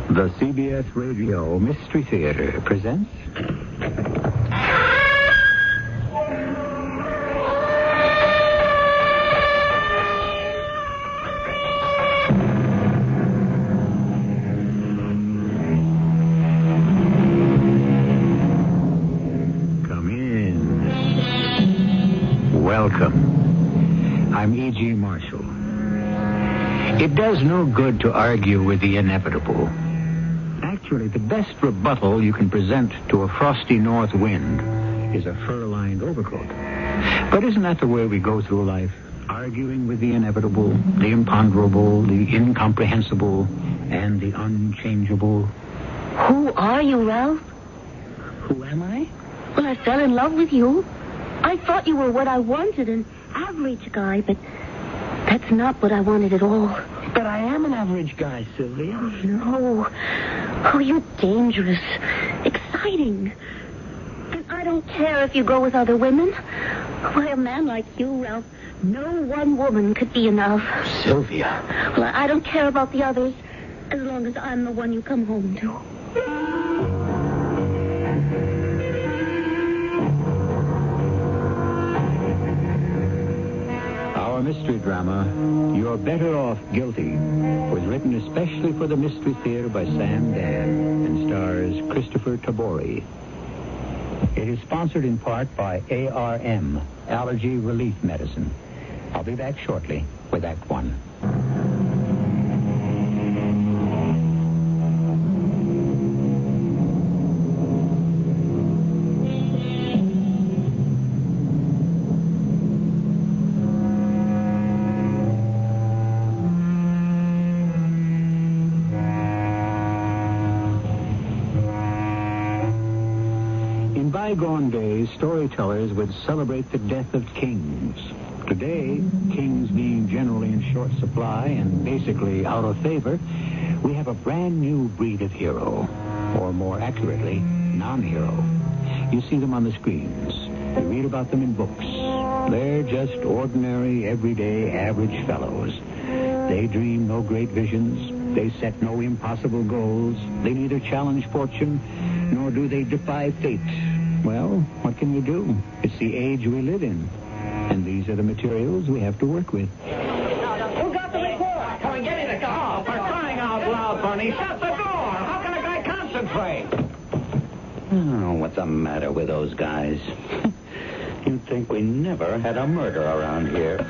The CBS Radio Mystery Theater presents... Come in. Welcome. I'm E.G. Marshall. It does no good to argue with the inevitable. Actually, the best rebuttal you can present to a frosty north wind is a fur-lined overcoat. But isn't that the way we go through life? Arguing with the inevitable, the imponderable, the incomprehensible, and the unchangeable. Who are you, Ralph? Who am I? Well, I fell in love with you. I thought you were what I wanted, an average guy, but that's not what I wanted at all. But I am an average guy, Sylvia. No. Oh, you're dangerous. Exciting. And I don't care if you go with other women. Why, a man like you, Ralph, no one woman could be enough. Sylvia. Well, I don't care about the others, as long as I'm the one you come home to. Our mystery drama, You're Better Off Guilty, was written especially for the Mystery Theater by Dann and stars Kristoffer Tabori. It is sponsored in part by ARM, Allergy Relief Medicine. I'll be back shortly with Act One. In bygone days, storytellers would celebrate the death of kings. Today, kings being generally in short supply and basically out of favor, we have a brand new breed of hero, or more accurately, non-hero. You see them on the screens. You read about them in books. They're just ordinary, everyday, average fellows. They dream no great visions. They set no impossible goals. They neither challenge fortune, nor do they defy fate. Well, what can you do? It's the age we live in. And these are the materials we have to work with. Who got the report? Come and get in the car. For crying out loud, Bernie. Shut the door. How can a guy concentrate? Oh, what's the matter with those guys? You'd think we never had a murder around here.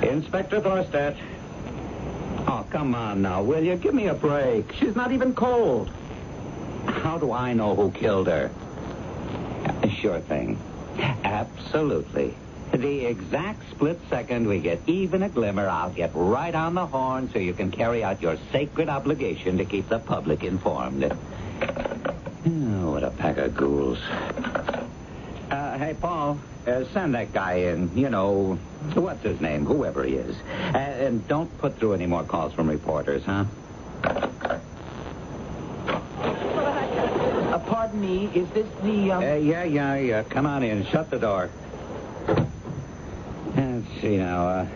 Inspector Thorstad. Oh, come on now, will you? Give me a break. She's not even cold. How do I know who killed her? Sure thing. Absolutely. The exact split second we get even a glimmer, I'll get right on the horn so you can carry out your sacred obligation to keep the public informed. Oh, what a pack of ghouls. Hey, Paul, send that guy in. You know, what's his name, whoever he is. And don't put through any more calls from reporters, huh? Pardon me, is this the, Yeah. Come on in. Shut the door. Let's see now.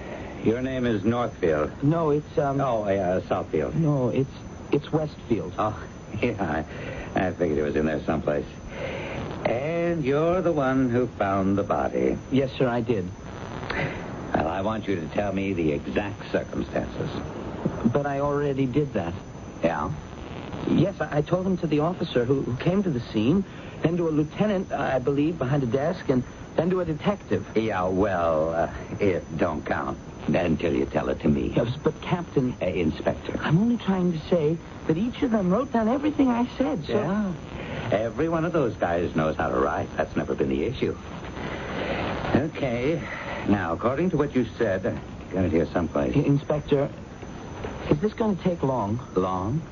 Your name is Northfield. No, it's, Southfield. No, it's Westfield. Oh, yeah. I figured it was in there someplace. And you're the one who found the body. Yes, sir, I did. Well, I want you to tell me the exact circumstances. But I already did that. Yeah? Yes, I told him to the officer who came to the scene, then to a lieutenant, I believe, behind a desk, and then to a detective. Yeah, well, it don't count until you tell it to me. Yes, but, Captain... Inspector. I'm only trying to say that each of them wrote down everything I said, so... Yeah. Every one of those guys knows how to write. That's never been the issue. Okay. Now, according to what you said, I got it here someplace. Inspector, is this going to take long? Long?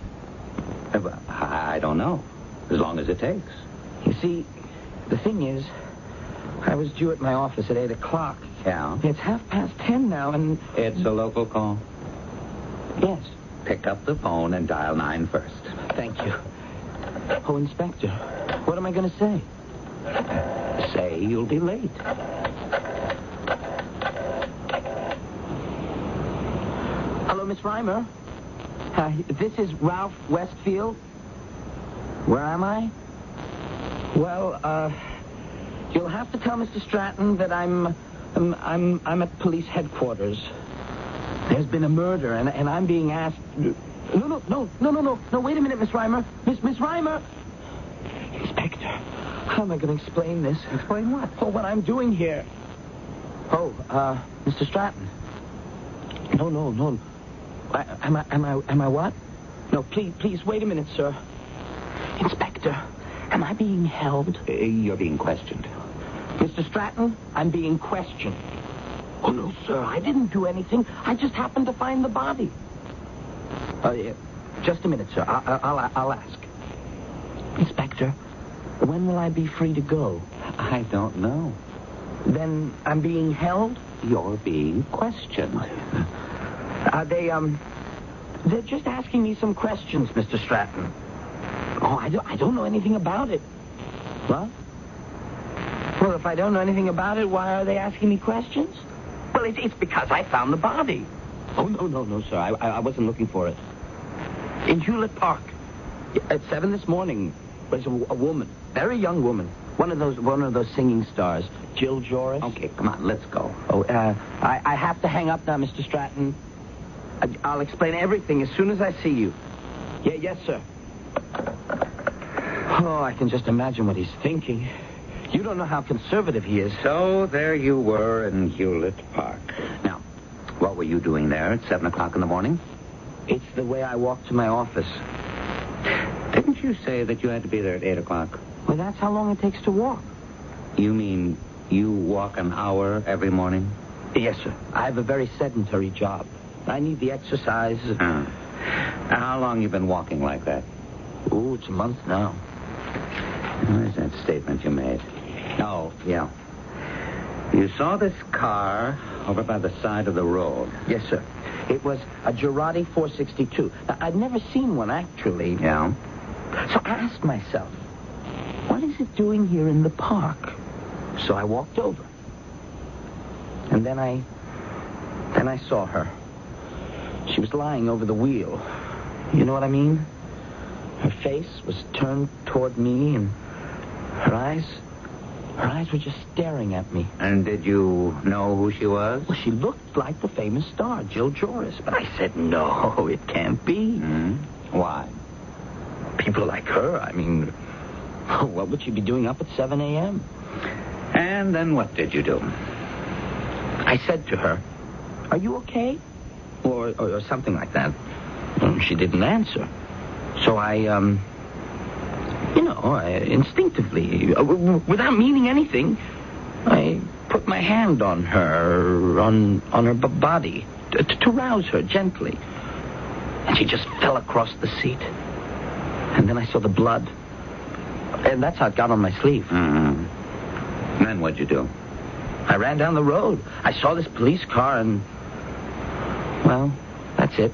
I don't know. As long as it takes. You see, the thing is, I was due at my office at 8 o'clock. Yeah? It's 10:30 now, and... It's a local call? Yes. Pick up the phone and dial 9 first. Thank you. Oh, Inspector, what am I going to say? Say you'll be late. Hello, Miss Reimer. This is Ralph Westfield. Where am I? Well, you'll have to tell Mr. Stratton that I'm at police headquarters. There's been a murder, and I'm being asked... No, wait a minute, Miss Reimer. Miss Reimer! Inspector, how am I going to explain this? Explain what? Oh, what I'm doing here. Oh, Mr. Stratton. No. Am I what? No, please, wait a minute, sir. Inspector, am I being held? You're being questioned. Mr. Stratton, I'm being questioned. Oh, no, sir, I didn't do anything. I just happened to find the body. Yeah. Just a minute, sir. I'll ask. Inspector, when will I be free to go? I don't know. Then I'm being held? You're being questioned. They're just asking me some questions, Mr. Stratton. Oh, I don't know anything about it. What? Well, if I don't know anything about it, why are they asking me questions? Well, it's because I found the body. Oh, no, sir. I wasn't looking for it. In Hewlett Park. At 7 this morning. There's a woman. Very young woman. One of those singing stars. Jill Joris. Okay, come on, let's go. Oh, I have to hang up now, Mr. Stratton. I'll explain everything as soon as I see you. Yes, sir. Oh, I can just imagine what he's thinking. You don't know how conservative he is. So there you were in Hewlett Park. Now, what were you doing there at 7 o'clock in the morning? It's the way I walk to my office. Didn't you say that you had to be there at 8 o'clock? Well, that's how long it takes to walk. You mean you walk an hour every morning? Yes, sir. I have a very sedentary job. I need the exercise. How long you been walking like that? Oh, it's a month now. Where's that statement you made? Oh, yeah. You saw this car over by the side of the road. Yes, sir. It was a Girardi 462. Now, I'd never seen one, actually. Yeah? So I asked myself, what is it doing here in the park? So I walked over. And then I saw her. She was lying over the wheel. You know what I mean? Her face was turned toward me, and her eyes were just staring at me. And did you know who she was? Well, she looked like the famous star, Jill Joris. But I said, no, it can't be. Why? People like her, I mean, what would she be doing up at 7 a.m.? And then what did you do? I said to her, are you okay? Or something like that. And she didn't answer. So I instinctively, without meaning anything, I put my hand on her body to rouse her gently. And she just fell across the seat. And then I saw the blood. And that's how it got on my sleeve. Mm-hmm. Then what'd you do? I ran down the road. I saw this police car and... Well, that's it.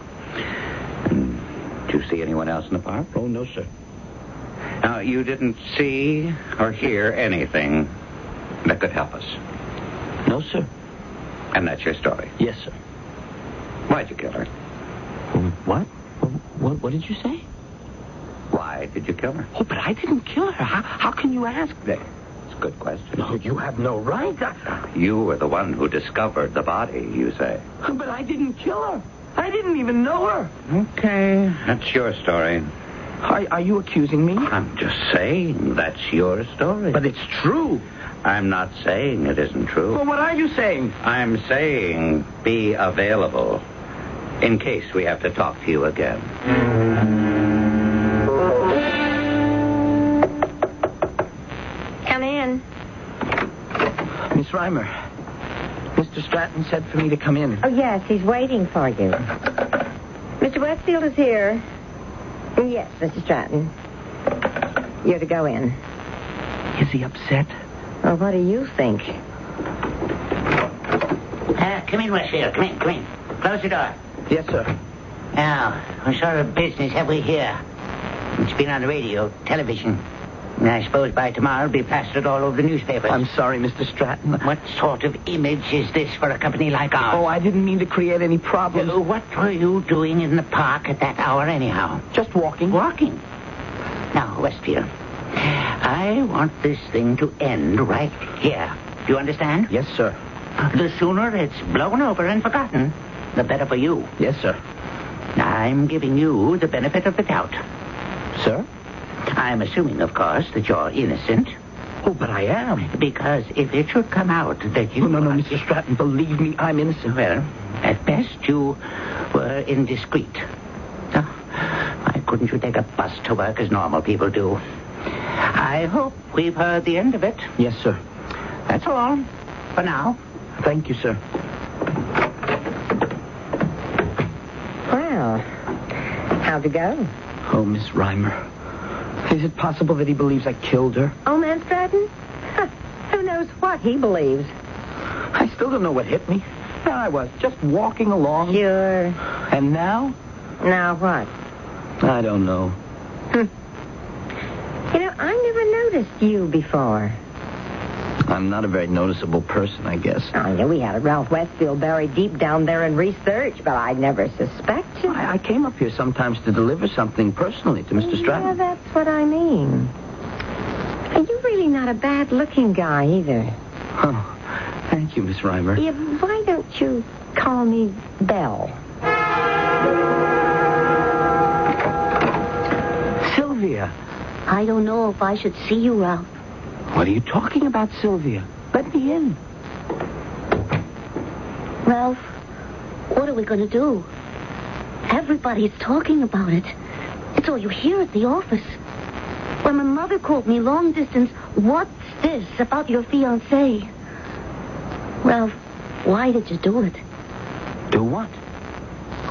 Did you see anyone else in the park? Oh, no, sir. Now, you didn't see or hear anything that could help us? No, sir. And that's your story? Yes, sir. Why'd you kill her? What? What did you say? Why did you kill her? Oh, but I didn't kill her. How can you ask that? It's a good question. No, you have no right. You were the one who discovered the body, you say. But I didn't kill her. I didn't even know her. Okay, that's your story. Are you accusing me? I'm just saying that's your story. But it's true. I'm not saying it isn't true. Well, what are you saying? I'm saying be available in case we have to talk to you again. Come in. Miss Reimer, Mr. Stratton said for me to come in. Oh, yes, he's waiting for you. Mr. Westfield is here. Yes, Mr. Stratton. You're to go in. Is he upset? Well, what do you think? Come in, Westfield. Come in. Close the door. Yes, sir. Now, what sort of business have we here? It's been on the radio, television. I suppose by tomorrow it'll be plastered all over the newspapers. I'm sorry, Mr. Stratton. What sort of image is this for a company like ours? Oh, I didn't mean to create any problems. What were you doing in the park at that hour anyhow? Just walking. Walking? Now, Westfield, I want this thing to end right here. Do you understand? Yes, sir. The sooner it's blown over and forgotten, the better for you. Yes, sir. I'm giving you the benefit of the doubt. Sir? I'm assuming, of course, that you're innocent. Oh, but I am. Because if it should come out that you... No, Mr. Stratton, believe me, I'm innocent. Well, at best you were indiscreet. Oh, why couldn't you take a bus to work as normal people do? I hope we've heard the end of it. Yes, sir. That's all. For now. Thank you, sir. Well, how'd it go? Oh, Miss Reimer. Is it possible that he believes I killed her? Oh, man Stratton? Huh, who knows what he believes? I still don't know what hit me. There I was, just walking along. Sure. And now? Now what? I don't know. You know, I never noticed you before. I'm not a very noticeable person, I guess. I know we had a Ralph Westfield buried deep down there in research, but I'd never suspect you. I came up here sometimes to deliver something personally to Mr. Stratton. Yeah, that's what I mean. And you're really not a bad-looking guy, either. Oh, thank you, Miss Reimer. Yeah, why don't you call me Belle? Sylvia. I don't know if I should see you, Ralph. What are you talking about, Sylvia? Let me in. Ralph, what are we going to do? Everybody's talking about it. It's all you hear at the office. When my mother called me long distance, what's this about your fiancé? Ralph, why did you do it? Do what?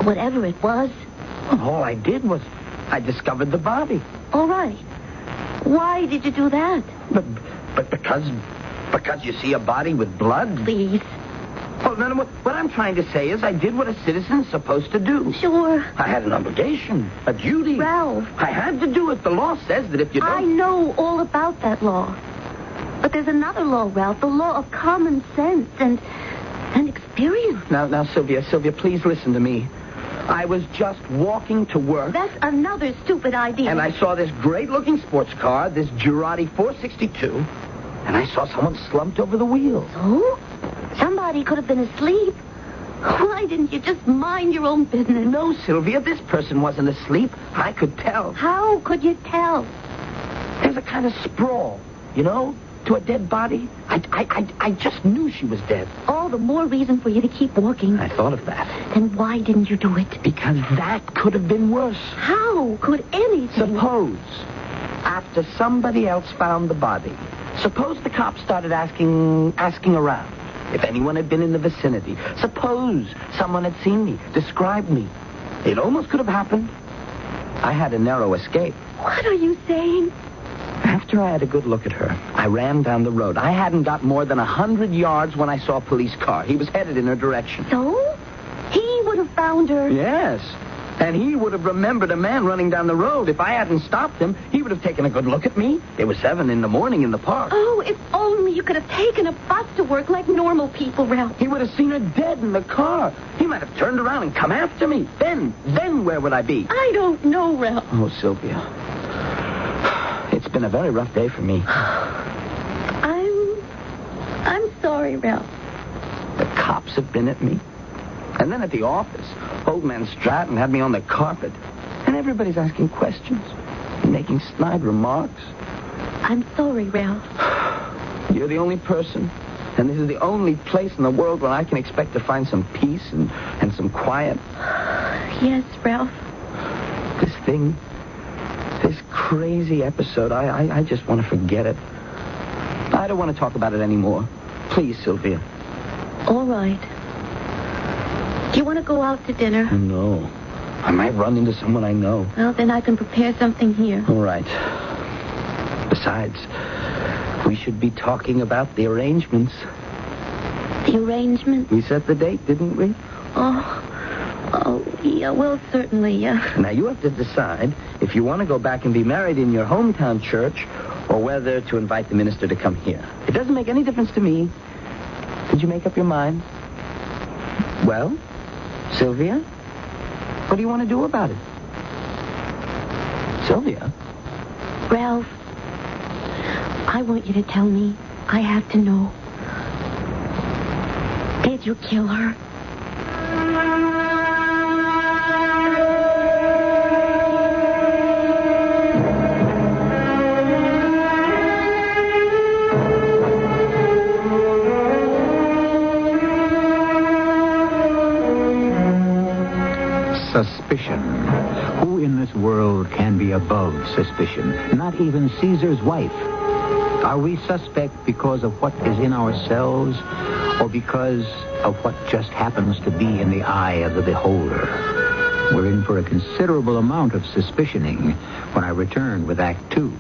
Whatever it was. Well, all I did was I discovered the body. All right. Why did you do that? But because you see a body with blood? Please. Well, then what I'm trying to say is I did what a citizen's supposed to do. Sure. I had an obligation, a duty. Ralph. I had to do it. The law says that if you don't... I know all about that law. But there's another law, Ralph, the law of common sense and experience. Now, Sylvia, please listen to me. I was just walking to work. That's another stupid idea. And I saw this great-looking sports car, this Girardi 462, and I saw someone slumped over the wheel. So? Somebody could have been asleep. Why didn't you just mind your own business? No, Sylvia, this person wasn't asleep. I could tell. How could you tell? There's a kind of sprawl, you know, to a dead body. I just knew she was dead. All the more reason for you to keep walking. I thought of that. Then why didn't you do it? Because that could have been worse. How could anything... Suppose, after somebody else found the body, suppose the cops started asking around if anyone had been in the vicinity. Suppose someone had seen me, described me. It almost could have happened. I had a narrow escape. What are you saying? After I had a good look at her, I ran down the road. I hadn't got more than 100 yards when I saw a police car. He was headed in her direction. So? He would have found her. Yes. And he would have remembered a man running down the road. If I hadn't stopped him, he would have taken a good look at me. It was 7 in the morning in the park. Oh, if only you could have taken a bus to work like normal people, Ralph. He would have seen her dead in the car. He might have turned around and come after me. Then where would I be? I don't know, Ralph. Oh, Sylvia. It's been a very rough day for me. I'm sorry, Ralph. The cops have been at me. And then at the office, old man Stratton had me on the carpet. And everybody's asking questions, making snide remarks. I'm sorry, Ralph. You're the only person, and this is the only place in the world where I can expect to find some peace and some quiet. Yes, Ralph. This thing, this crazy episode, I just want to forget it. I don't want to talk about it anymore. Please, Sylvia. All right. Do you want to go out to dinner? No. I might run into someone I know. Well, then I can prepare something here. All right. Besides, we should be talking about the arrangements. The arrangements? We set the date, didn't we? Oh, yeah, well, certainly, yeah. Now, you have to decide if you want to go back and be married in your hometown church or whether to invite the minister to come here. It doesn't make any difference to me. Did you make up your mind? Well, Sylvia, what do you want to do about it? Sylvia? Ralph, I want you to tell me. I have to know. Did you kill her? Suspicion. Who in this world can be above suspicion? Not even Caesar's wife. Are we suspect because of what is in ourselves, or because of what just happens to be in the eye of the beholder? We're in for a considerable amount of suspicioning when I return with Act 2.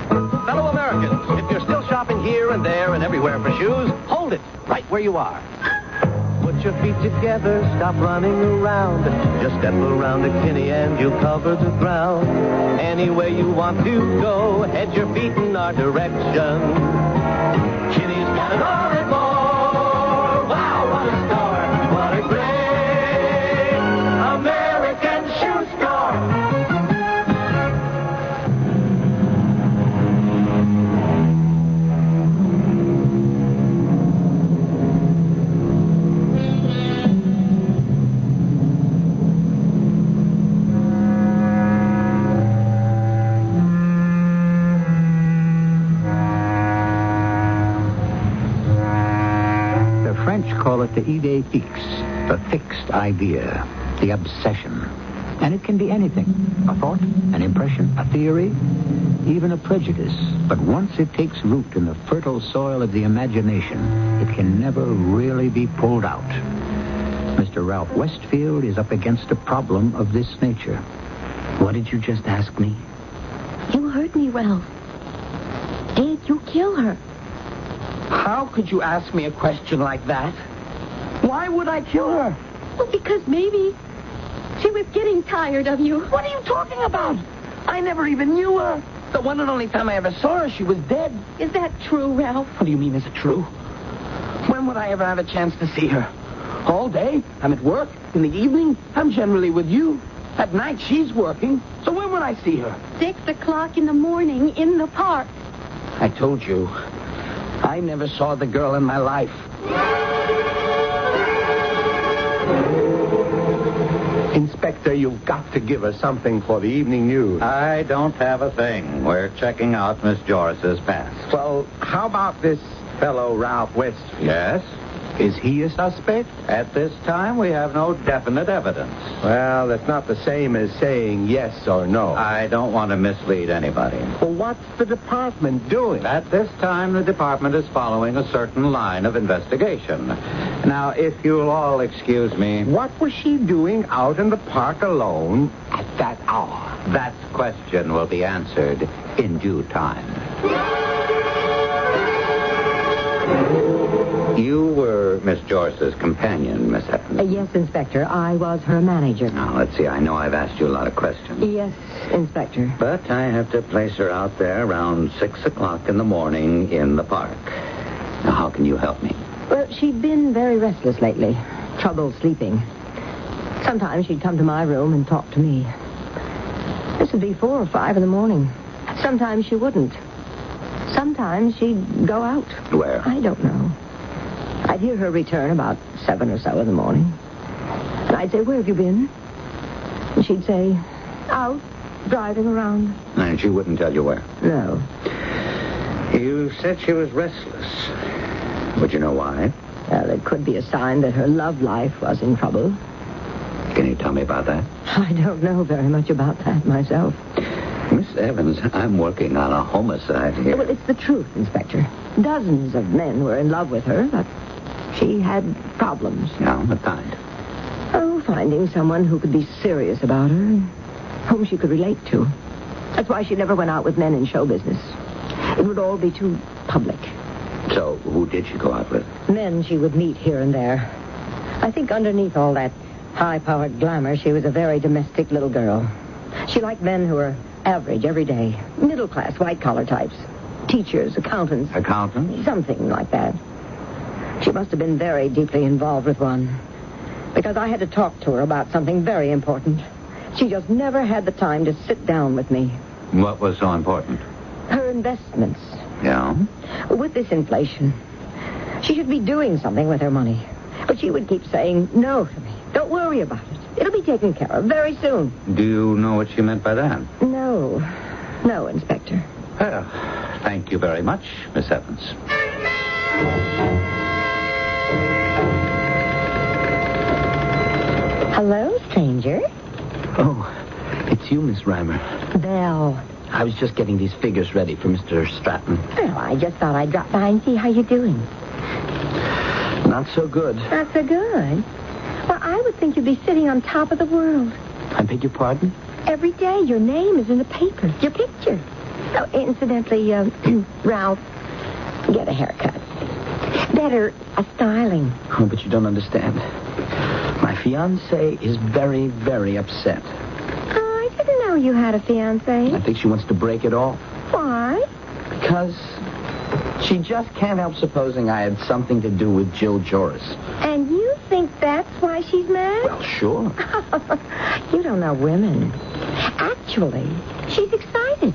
Fellow Americans, if you're still shopping here and there and everywhere for shoes, hold it right where you are. Put your feet together, stop running around. Just step around a Kinney and you'll cover the ground. Anywhere you want to go, head your feet in our direction. Kinney's got it all and more. Wow, what a store! What a great American shoe store! Call it the idée fixe, the fixed idea, the obsession. And it can be anything. A thought, an impression, a theory, even a prejudice. But once it takes root in the fertile soil of the imagination, it can never really be pulled out. Mr. Ralph Westfield is up against a problem of this nature. What did you just ask me? You heard me, Ralph. Did you kill her? How could you ask me a question like that? Why would I kill her? Well, because maybe she was getting tired of you. What are you talking about? I never even knew her. The one and only time I ever saw her, she was dead. Is that true, Ralph? What do you mean, is it true? When would I ever have a chance to see her? All day? I'm at work. In the evening, I'm generally with you. At night, she's working. So when would I see her? 6 o'clock in the morning in the park. I told you, I never saw the girl in my life. Inspector, you've got to give us something for the evening news. I don't have a thing. We're checking out Miss Joris's past. Well, how about this fellow Ralph Westfield? Yes? Is he a suspect? At this time, we have no definite evidence. Well, that's not the same as saying yes or no. I don't want to mislead anybody. Well, what's the department doing? At this time, the department is following a certain line of investigation. Now, if you'll all excuse me... What was she doing out in the park alone at that hour? That question will be answered in due time. You were Miss Joris's companion, Miss Evans. Yes, Inspector. I was her manager. Now, let's see. I know I've asked you a lot of questions. Yes, Inspector. But I have to place her out there around 6 o'clock in the morning in the park. Now, how can you help me? Well, she'd been very restless lately. Trouble sleeping. Sometimes she'd come to my room and talk to me. This would be 4 or 5 in the morning. Sometimes she wouldn't. Sometimes she'd go out. Where? I don't know. I'd hear her return about 7 or so in the morning. And I'd say, "Where have you been?" And she'd say, "Out, driving around." And she wouldn't tell you where? No. You said she was restless. Would you know why? Well, it could be a sign that her love life was in trouble. Can you tell me about that? I don't know very much about that myself. Miss Evans, I'm working on a homicide here. Well, it's the truth, Inspector. Dozens of men were in love with her, but she had problems. No, what kind? Oh, finding someone who could be serious about her and whom she could relate to. That's why she never went out with men in show business. It would all be too public. So, who did she go out with? Men she would meet here and there. I think underneath all that high-powered glamour, she was a very domestic little girl. She liked men who were Average every day. Middle-class, white-collar types. Teachers, accountants. Accountants? Something like that. She must have been very deeply involved with one. Because I had to talk to her about something very important. She just never had the time to sit down with me. What was so important? Her investments. Yeah? With this inflation, she should be doing something with her money. But she would keep saying no to me. Don't worry about it. It'll be taken care of very soon. Do you know what she meant by that? No. No, Inspector. Well, thank you very much, Miss Evans. Hello, stranger. Oh, it's you, Miss Reimer. Belle. I was just getting these figures ready for Mr. Stratton. Well, I just thought I'd drop by and see how you're doing. Not so good. Not so good. Well, I would think you'd be sitting on top of the world. I beg your pardon? Every day your name is in the paper. Your picture. Oh, incidentally, Ralph, get a haircut. Better, a styling. Oh, but you don't understand. My fiancée is very, very upset. Oh, I didn't know you had a fiancé. I think she wants to break it off. Why? Because she just can't help supposing I had something to do with Jill Joris. And you think that's why she's mad? Well, sure. You don't know women. Actually, she's excited.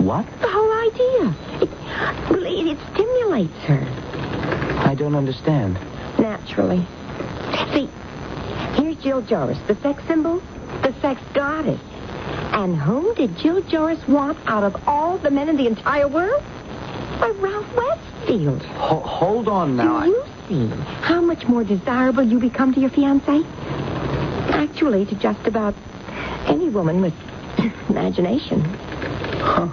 What? The whole idea. It stimulates her. I don't understand. Naturally. See, here's Jill Joris, the sex symbol, the sex goddess. And whom did Jill Joris want out of all the men in the entire world? Why, Ralph Westfield. Hold on now. Do you see how much more desirable you become to your fiancé? Actually, to just about any woman with imagination. Huh.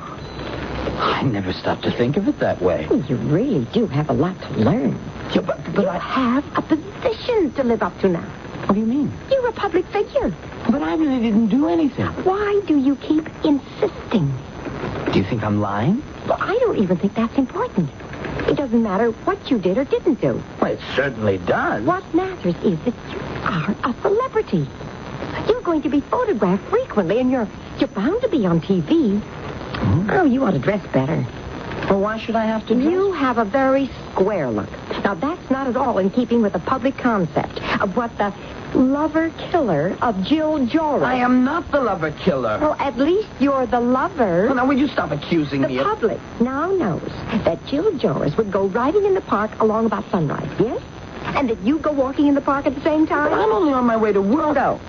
I never stopped to think of it that way. You really do have a lot to learn. Yeah, but you have a position to live up to now. What do you mean? You're a public figure. But I really didn't do anything. Why do you keep insisting? Do you think I'm lying? Well, I don't even think that's important. It doesn't matter what you did or didn't do. Well, it certainly does. What matters is that you are a celebrity. You're going to be photographed frequently, and you're bound to be on TV. Oh, you ought to dress better. Well, why should I have to dress? You have a very square look. Now, that's not at all in keeping with the public concept of what the lover-killer of Jill Joris. I am not the lover-killer. Well, at least you're the lover. Well, now, will you stop accusing me of... The public now knows that Jill Joris would go riding in the park along about sunrise, yes? And that you go walking in the park at the same time? But I'm only on my way to work. No.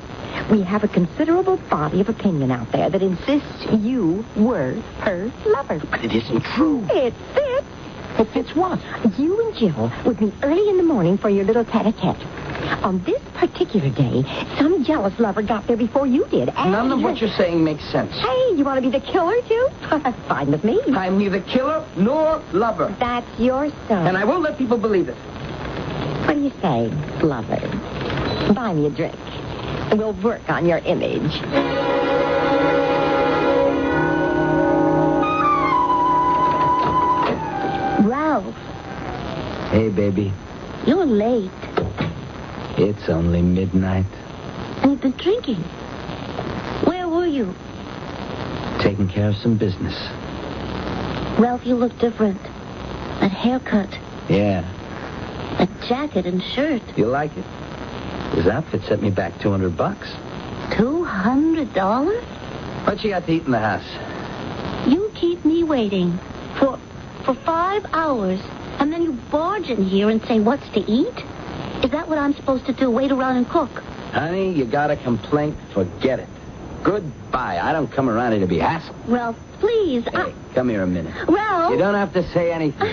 We have a considerable body of opinion out there that insists you were her lover. But it isn't true. It fits. It fits what? You and Jill would meet early in the morning for your little tete-a-tete. On this particular day, some jealous lover got there before you did. And none of what you're saying makes sense. Hey, you want to be the killer, too? Fine with me. I'm neither killer nor lover. That's your stuff. And I won't let people believe it. What do you say, lover? Buy me a drink. We'll work on your image. Ralph. Hey, baby. You're late. It's only midnight. And you've been drinking. Where were you? Taking care of some business. Ralph, you look different. That haircut. Yeah. That jacket and shirt. You like it? His outfit set me back $200. $200? What you got to eat in the house? You keep me waiting for 5 hours, and then you barge in here and say, what's to eat? Is that what I'm supposed to do, wait around and cook? Honey, you got a complaint? Forget it. Goodbye. I don't come around here to be hassled. Ralph, please. Hey, come here a minute. Ralph! You don't have to say anything.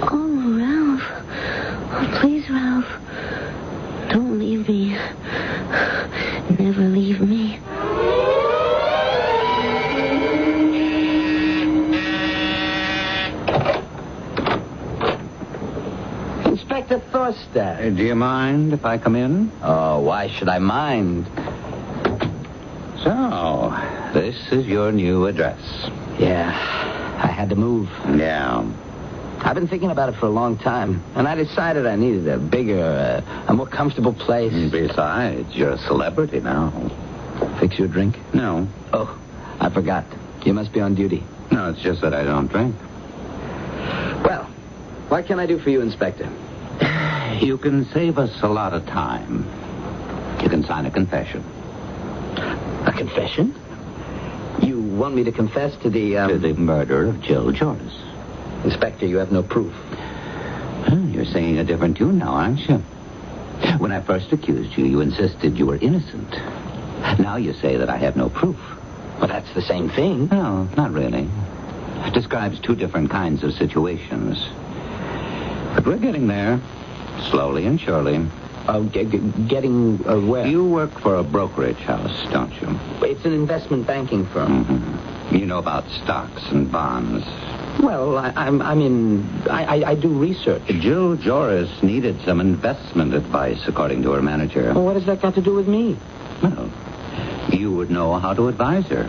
Oh, Ralph. Oh, please, Ralph. Don't leave me. Never leave me. Inspector Thorstad. Do you mind if I come in? Oh, why should I mind? So, this is your new address. Yeah, I had to move. Yeah. I've been thinking about it for a long time, and I decided I needed a bigger, a more comfortable place. Besides, you're a celebrity now. Fix you a drink? No. Oh, I forgot. You must be on duty. No, it's just that I don't drink. Well, what can I do for you, Inspector? You can save us a lot of time. You can sign a confession. A confession? You want me to confess to the, To the murder of Jill Joris. Inspector, you have no proof. You're singing a different tune now, aren't you? When I first accused you, you insisted you were innocent. Now you say that I have no proof. Well, that's the same thing. No, not really. It describes two different kinds of situations. But we're getting there, slowly and surely. Getting where? You work for a brokerage house, don't you? It's an investment banking firm. Mm-hmm. You know about stocks and bonds. Well, I do research. Jill Joris needed some investment advice, according to her manager. Well, what has that got to do with me? Well, you would know how to advise her.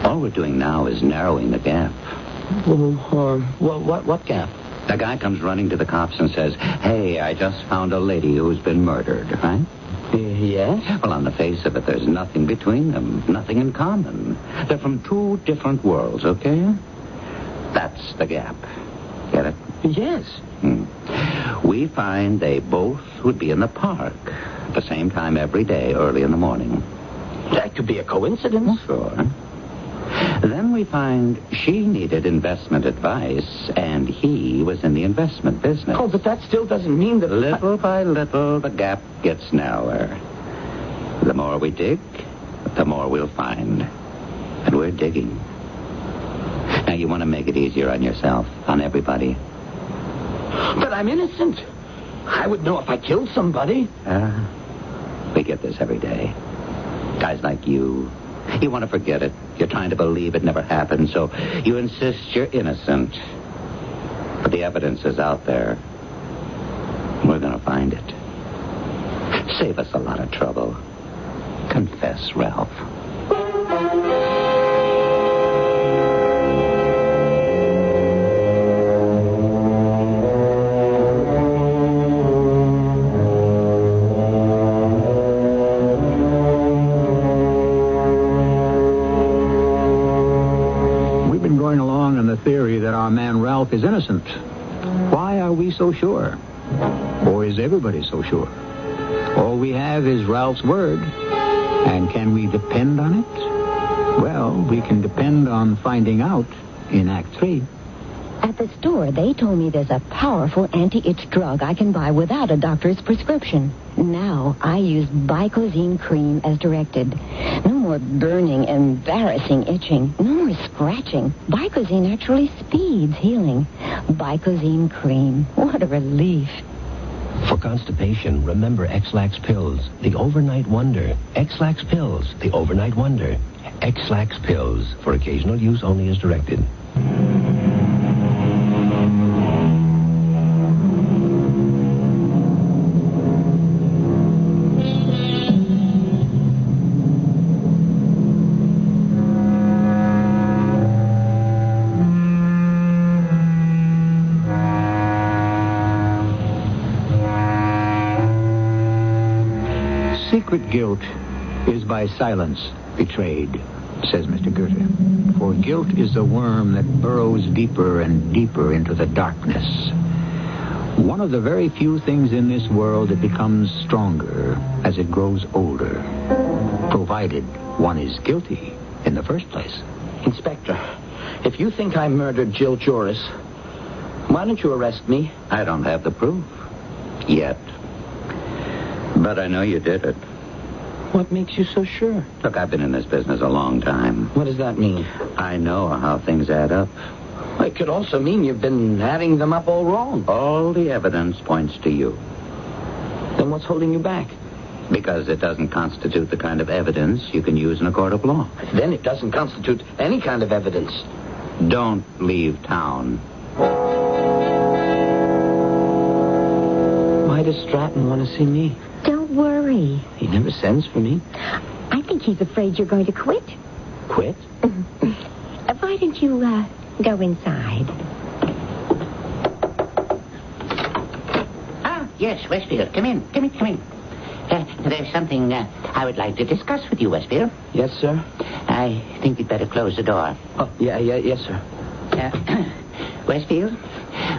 All we're doing now is narrowing the gap. What gap? The guy comes running to the cops and says, "Hey, I just found a lady who's been murdered," right? Yes? Well, on the face of it, there's nothing between them, nothing in common. They're from two different worlds, okay? That's the gap. Get it? Yes. We find they both would be in the park at the same time every day, early in the morning. That could be a coincidence. Sure. Then we find she needed investment advice, and he was in the investment business. Oh, but that still doesn't mean that... Little by little, the gap gets narrower. The more we dig, the more we'll find. And we're digging. Now, you want to make it easier on yourself, on everybody. But I'm innocent. I would know if I killed somebody. We get this every day. Guys like you want to forget it. You're trying to believe it never happened, so you insist you're innocent. But the evidence is out there. We're going to find it. Save us a lot of trouble. Confess, Ralph. Ralph is innocent. Why are we so sure? Or is everybody so sure? All we have is Ralph's word. And can we depend on it? Well, we can depend on finding out in Act 3. At the store, they told me there's a powerful anti-itch drug I can buy without a doctor's prescription. Now, I use Bicozine cream as directed. No more burning, embarrassing itching. No more scratching. Bicozine actually speeds healing. Bicozine cream. What a relief. For constipation, remember X-Lax pills, the overnight wonder. X-Lax pills, the overnight wonder. X-Lax pills, for occasional use only as directed. Secret guilt is by silence betrayed, says Mr. Goethe. For guilt is a worm that burrows deeper and deeper into the darkness. One of the very few things in this world that becomes stronger as it grows older, provided one is guilty in the first place. Inspector, if you think I murdered Jill Joris, why don't you arrest me? I don't have the proof. Yet. But I know you did it. What makes you so sure? Look, I've been in this business a long time. What does that mean? I know how things add up. It could also mean you've been adding them up all wrong. All the evidence points to you. Then what's holding you back? Because it doesn't constitute the kind of evidence you can use in a court of law. Then it doesn't constitute any kind of evidence. Don't leave town. Why does Stratton want to see me? Don't worry. He never sends for me. I think he's afraid you're going to quit. Quit? Why don't you, go inside? yes, Westfield. Come in. There's something I would like to discuss with you, Westfield. Yes, sir? I think you'd better close the door. Oh, yes, sir. Westfield,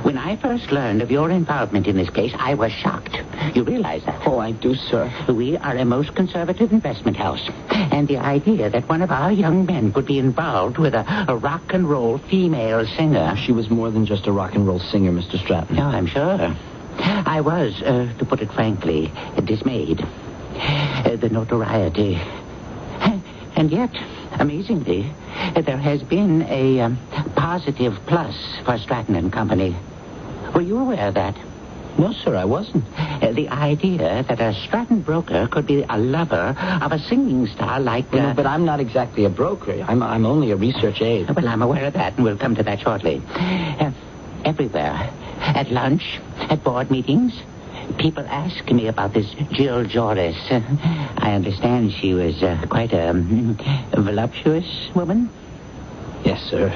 when I first learned of your involvement in this case, I was shocked. You realize that? Oh, I do, sir. We are a most conservative investment house. And the idea that one of our young men could be involved with a rock and roll female singer... She was more than just a rock and roll singer, Mr. Stratton. No, I'm sure. I was, to put it frankly, dismayed. The notoriety. And yet, amazingly, there has been a positive plus for Stratton and Company. Were you aware of that? No, sir, I wasn't. The idea that a Stratton broker could be a lover of a singing star like... No, but I'm not exactly a broker. I'm only a research aide. Well, I'm aware of that, and we'll come to that shortly. Everywhere. At lunch, at board meetings, people ask me about this Jill Joris. I understand she was quite a voluptuous woman. Yes, sir.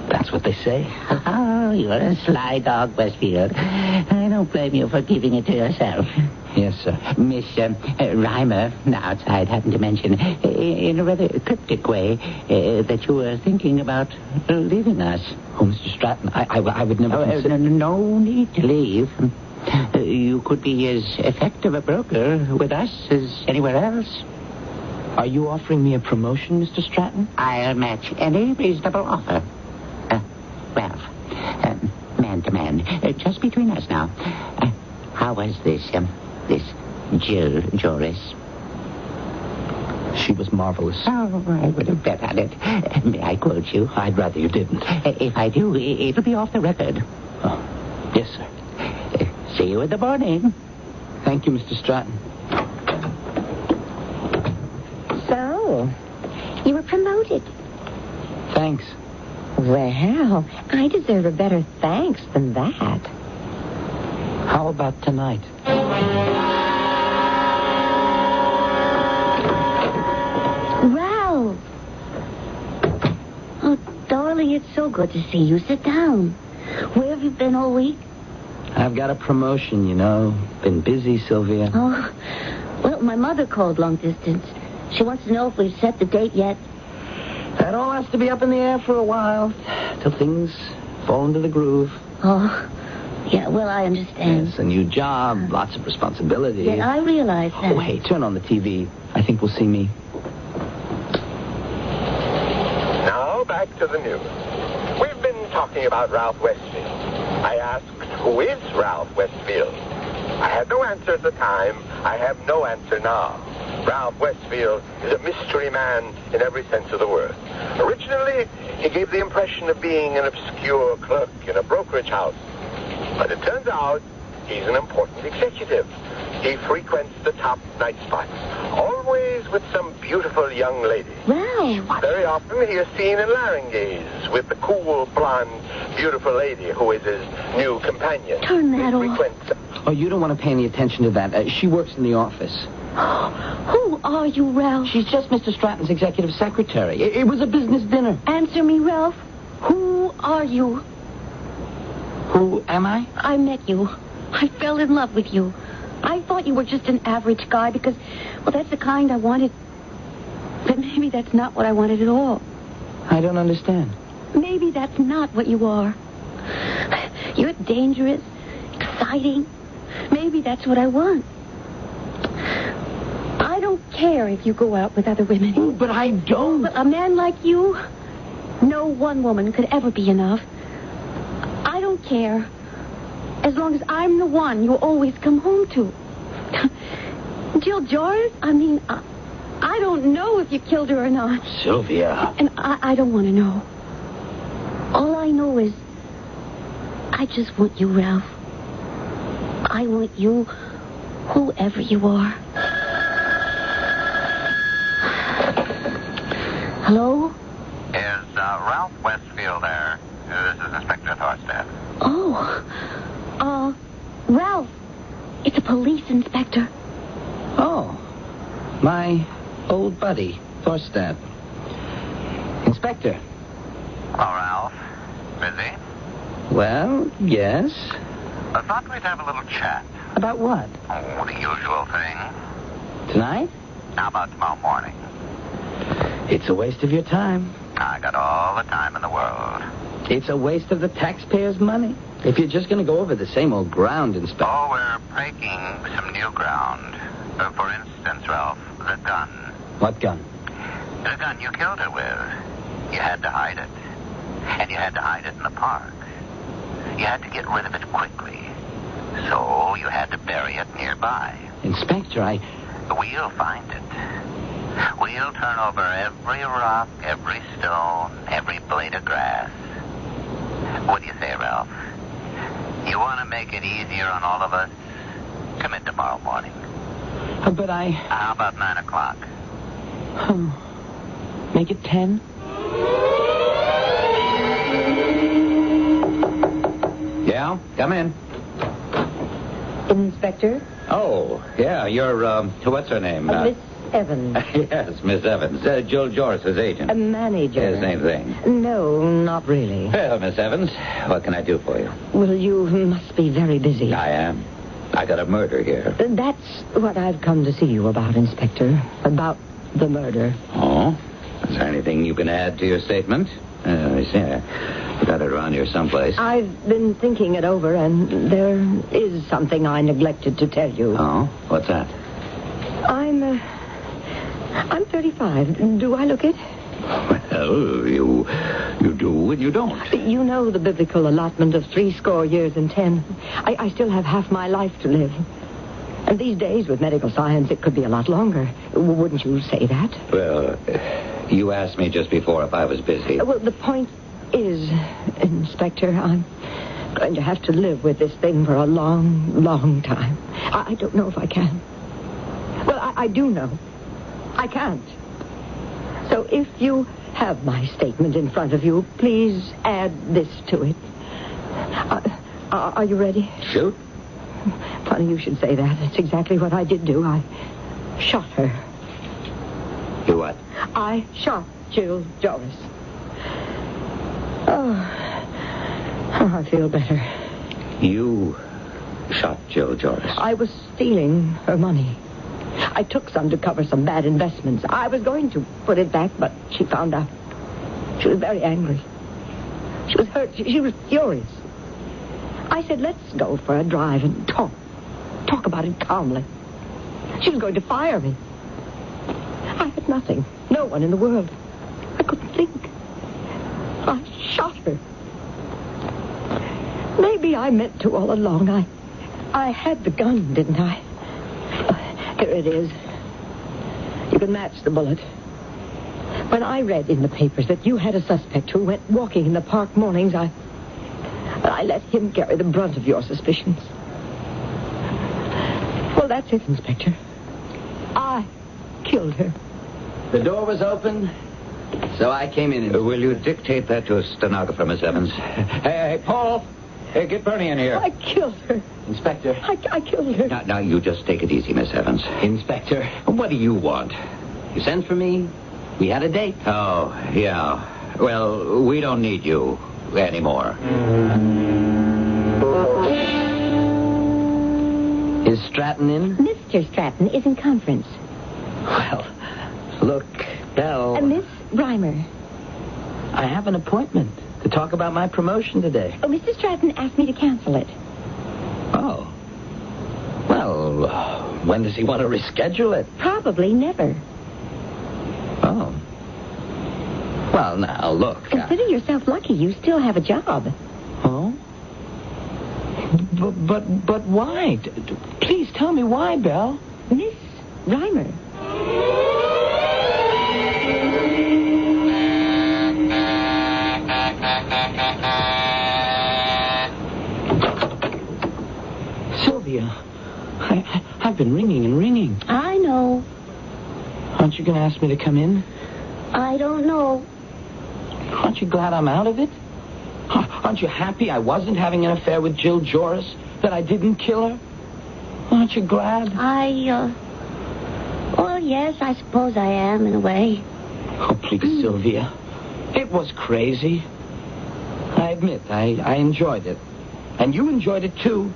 That's what they say. Oh, you're a sly dog, Westfield. I don't blame you for keeping it to yourself. Yes, sir. Miss Reimer, outside, happened to mention, in a rather cryptic way, that you were thinking about leaving us. Oh, Mr. Stratton, I would never consider... No need to leave. You could be as effective a broker with us as anywhere else. Are you offering me a promotion, Mr. Stratton? I'll match any reasonable offer. Ralph, man to man, just between us now. How was this Jill Joris? She was marvelous. Oh, I would have bet on it. May I quote you? I'd rather you didn't. If I do, it'll be off the record. Oh, yes, sir. See you in the morning. Thank you, Mr. Stratton. So, you were promoted. Thanks. Well, I deserve a better thanks than that. How about tonight? Ralph! Oh, darling, it's so good to see you. Sit down. Where have you been all week? I've got a promotion, you know. Been busy, Sylvia. Oh, well, my mother called long distance. She wants to know if we've set the date yet. That all has to be up in the air for a while, till things fall into the groove. Oh, yeah, well, I understand. It's a new job, lots of responsibility. Yeah, I realize that. Oh, hey, turn on the TV. I think we'll see me. Now, back to the news. We've been talking about Ralph Westfield. I asked, who is Ralph Westfield? I had no answer at the time. I have no answer now. Ralph Westfield is a mystery man in every sense of the word. Originally, he gave the impression of being an obscure clerk in a brokerage house. But it turns out he's an important executive. He frequents the top night spots, always with some beautiful young lady. Ralph! Very often he is seen in Larangays with the cool, blonde, beautiful lady who is his new companion. Turn that off. Frequents... Oh, you don't want to pay any attention to that. She works in the office. Who are you, Ralph? She's just Mr. Stratton's executive secretary. It was a business dinner. Answer me, Ralph. Who are you? Who am I? I met you. I fell in love with you. I thought you were just an average guy because, well, that's the kind I wanted. But maybe that's not what I wanted at all. I don't understand. Maybe that's not what you are. You're dangerous, exciting. Maybe that's what I want. I don't care if you go out with other women. Oh, but I don't. But a man like you, no one woman could ever be enough. I don't care. As long as I'm the one you always come home to. Jill Joris? I mean, I don't know if you killed her or not. Sylvia. And I don't want to know. All I know is I just want you, Ralph. I want you, whoever you are. Hello? Is Ralph Westfield there? This is Inspector Thorstad. Oh, Ralph. It's a police inspector. Oh, my old buddy, Thorstad. Inspector. Hello, Ralph. Busy? Well, yes. I thought we'd have a little chat. About what? Oh, the usual thing. Tonight? How about tomorrow morning? It's a waste of your time. I got all the time in the world. It's a waste of the taxpayers' money. If you're just going to go over the same old ground, Inspector. Oh, we're breaking some new ground. For instance, Ralph, the gun. What gun? The gun you killed her with. You had to hide it. And you had to hide it in the park. You had to get rid of it quickly. So you had to bury it nearby. Inspector, We'll find it. We'll turn over every rock, every stone, every blade of grass. What do you say, Ralph? You want to make it easier on all of us? Come in tomorrow morning. But How about 9 o'clock? Make it 10? Yeah, come in. Inspector? Oh, yeah, you're, what's her name? Miss Evans. Yes, Miss Evans. Jill Joris's agent. A manager. Yeah, same thing. No, not really. Well, Miss Evans, what can I do for you? Well, you must be very busy. I am. I got a murder here. That's what I've come to see you about, Inspector. About the murder. Oh? Is there anything you can add to your statement? Let me see. I got it around here someplace. I've been thinking it over, and there is something I neglected to tell you. Oh? What's that? I'm 35. Do I look it? Well, you do and you don't. You know the biblical allotment of 70 years and 10. I still have half my life to live. And these days, with medical science, it could be a lot longer. Wouldn't you say that? Well, you asked me just before if I was busy. Well, the point is, Inspector, I'm going to have to live with this thing for a long, long time. I don't know if I can. Well, I do know. I can't. So if you have my statement in front of you, please add this to it. Are you ready? Shoot. Funny you should say that. It's exactly what I did do. I shot her. You what? I shot Jill Joris. Oh, I feel better. You shot Jill Joris. I was stealing her money. I took some to cover some bad investments. I was going to put it back, but she found out. She was very angry. She was hurt. She was furious. I said, let's go for a drive and talk. Talk about it calmly. She was going to fire me. I had nothing. No one in the world. I couldn't think. I shot her. Maybe I meant to all along. I had the gun, didn't I? Here it is. You can match the bullet. When I read in the papers that you had a suspect who went walking in the park mornings, I let him carry the brunt of your suspicions. Well, that's it, Inspector. I killed her. The door was open, so I came in. Will you dictate that to a stenographer, Miss Evans? Hey, Paul. Hey, get Bernie in here. I killed her. Inspector. I killed her. Now, you just take it easy, Miss Evans. Inspector. What do you want? You sent for me. We had a date. Oh, yeah. Well, we don't need you anymore. Is Stratton in? Mr. Stratton is in conference. Well, look, Belle. Miss Reimer. I have an appointment to talk about my promotion today. Oh, Mr. Stratton asked me to cancel it. Oh. Well, when does he want to reschedule it? Probably never. Oh. Well, now, look. Consider yourself lucky. You still have a job. Oh? But why? Please tell me why, Belle. Miss Reimer. Sylvia, I've been ringing and ringing. I know. Aren't you going to ask me to come in? I don't know. Aren't you glad I'm out of it? Aren't you happy I wasn't having an affair with Jill Joris? That I didn't kill her? Aren't you glad? Well, yes, I suppose I am, in a way. Oh, please, Sylvia. It was crazy. I admit, I enjoyed it. And you enjoyed it, too.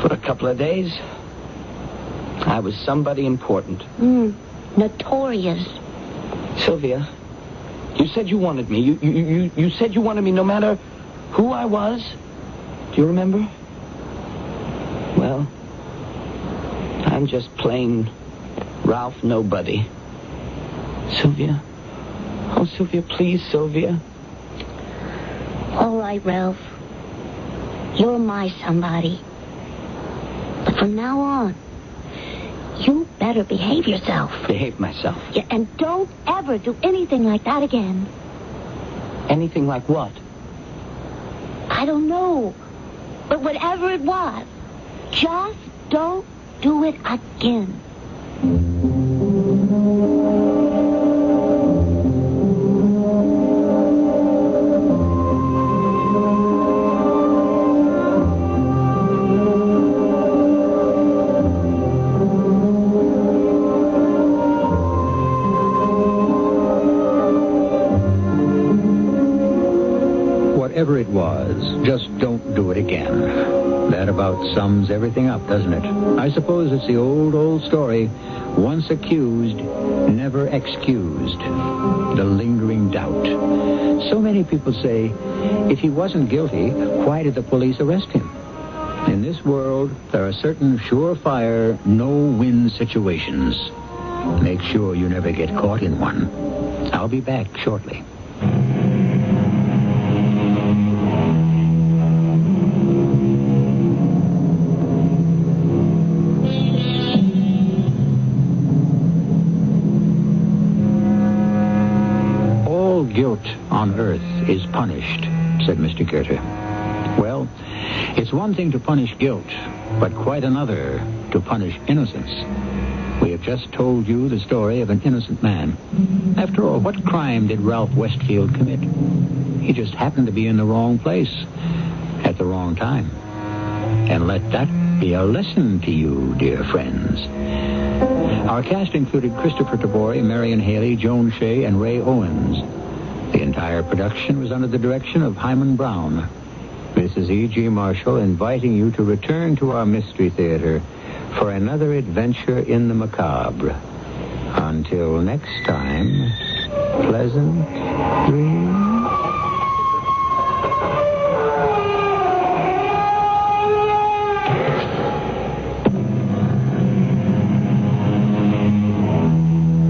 For a couple of days, I was somebody important. Notorious. Sylvia, you said you wanted me. You said you wanted me no matter who I was. Do you remember? Well, I'm just plain Ralph Nobody. Sylvia? Oh, Sylvia, please, Sylvia. All right, Ralph. You're my somebody. But from now on, you better behave yourself. Behave myself. Yeah, and don't ever do anything like that again. Anything like what? I don't know. But whatever it was, just don't do it again. Whatever it was, just don't do it again. That about sums everything up, doesn't it? I suppose it's the old story. Once accused, never excused. The lingering doubt. So many people say, if he wasn't guilty, why did the police arrest him? In this world, there are certain surefire, no-win situations. Make sure you never get caught in one. I'll be back shortly. Guilt on earth is punished, said Mr. Goethe. Well, it's one thing to punish guilt, but quite another to punish innocence. We have just told you the story of an innocent man. After all, what crime did Ralph Westfield commit? He just happened to be in the wrong place at the wrong time. And let that be a lesson to you, dear friends. Our cast included Kristoffer Tabori, Marian Haley, Joan Shay, and Ray Owens. The entire production was under the direction of Himan Brown. This is E.G. Marshall inviting you to return to our Mystery Theater for another adventure in the macabre. Until next time, pleasant dreams.